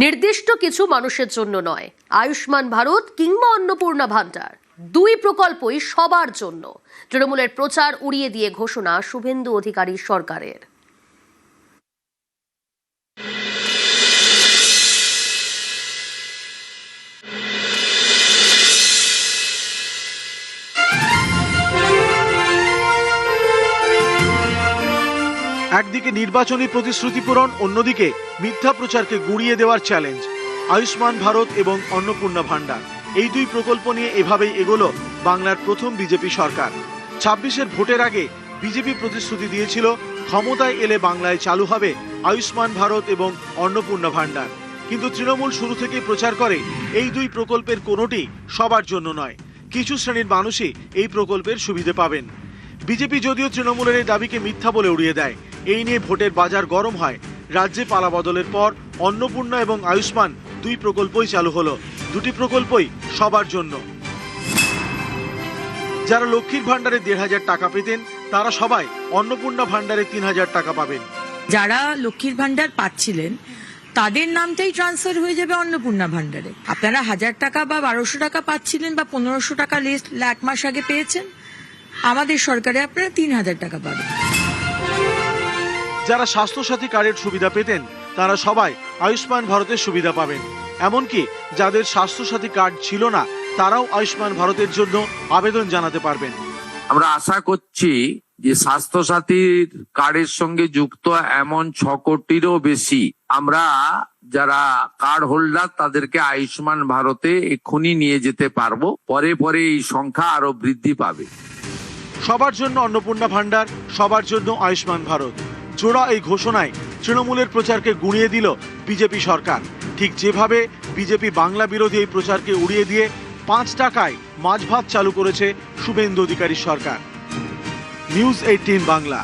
নির্দিষ্ট কিছু মানুষের জন্য নয়, আয়ুষ্মান ভারত কিংবা অন্নপূর্ণা ভান্ডার দুই প্রকল্পই সবার জন্য। তৃণমূলের প্রচার উড়িয়ে দিয়ে ঘোষণা শুভেন্দু অধিকারী সরকারের। একদিকে নির্বাচনী প্রতিশ্রুতি পূরণ, অন্যদিকে মিথ্যা প্রচারকে গুঁড়িয়ে দেওয়ার চ্যালেঞ্জ। আয়ুষ্মান ভারত এবং অন্নপূর্ণা ভান্ডার এই দুই প্রকল্প নিয়ে এভাবেই এগোলো বাংলার প্রথম বিজেপি সরকার। ২৬-এর ভোটের আগে বিজেপি প্রতিশ্রুতি দিয়েছিল ক্ষমতায় এলে বাংলায় চালু হবে আয়ুষ্মান ভারত এবং অন্নপূর্ণা ভান্ডার। কিন্তু তৃণমূল শুরু থেকেই প্রচার করে এই দুই প্রকল্পের কোনোটি সবার জন্য নয়, কিছু শ্রেণীর মানুষই এই প্রকল্পের সুবিধে পাবেন। বিজেপি যদিও তৃণমূলের এই দাবিকে মিথ্যা বলে উড়িয়ে দেয়। এই নিয়ে ভোটের বাজার গরম হয়। রাজ্যে পালা বদলের পর অন্নপূর্ণা এবং আয়ুষ্মান দুই প্রকল্পই চালু হলো। দুটি প্রকল্পই সবার জন্য। যারা লক্ষ্মীর ভান্ডারে ১৫০০ টাকা পেতেন, তারা সবাই অন্নপূর্ণা ভান্ডারে ৩০০০ টাকা পাবেন। যারা লক্ষ্মীর ভান্ডার পাচ্ছিলেন তাদের নামটাই ট্রান্সফার হয়ে যাবে অন্নপূর্ণা ভান্ডারে। আপনারা ১০০০ টাকা বা ১২০০ টাকা পাচ্ছিলেন বা ১৫০০ টাকা লিস্ট ১ মাস আগে পেয়েছেন, আমাদের সরকারে আপনারা ৩০০০ টাকা পাবেন। যারা স্বাস্থ্যসাথী কার্ডের সুবিধা পেতেন, তারা সবাই আয়ুষ্মান ভারতের সুবিধা পাবেন। এমনকি যাদের স্বাস্থ্যসাথী কার্ড ছিল না, তারাও আয়ুষ্মান ভারতের জন্য আবেদন জানাতে পারবেন। আমরা আশা করছি যে স্বাস্থ্যসাথীর কার্ডের সঙ্গে যুক্ত এমন ৬ কোটিরও বেশি আমরা যারা কার্ড হোল্ডার তাদেরকে আয়ুষ্মান ভারতে এক্ষুনি নিয়ে যেতে পারবো। পরে পরে এই সংখ্যা আরো বৃদ্ধি পাবে। সবার জন্য অন্নপূর্ণা ভান্ডার, সবার জন্য আয়ুষ্মান ভারত, জোড়া এই ঘোষণায় তৃণমূলের প্রচারকে গুঁড়িয়ে দিল বিজেপি সরকার। ঠিক যেভাবে বিজেপি বাংলা বিরোধী এই প্রচারকে উড়িয়ে দিয়ে ৫ টাকায় মাছ ভাত চালু করেছে শুভেন্দু অধিকারী সরকার। নিউজ 18 বাংলা।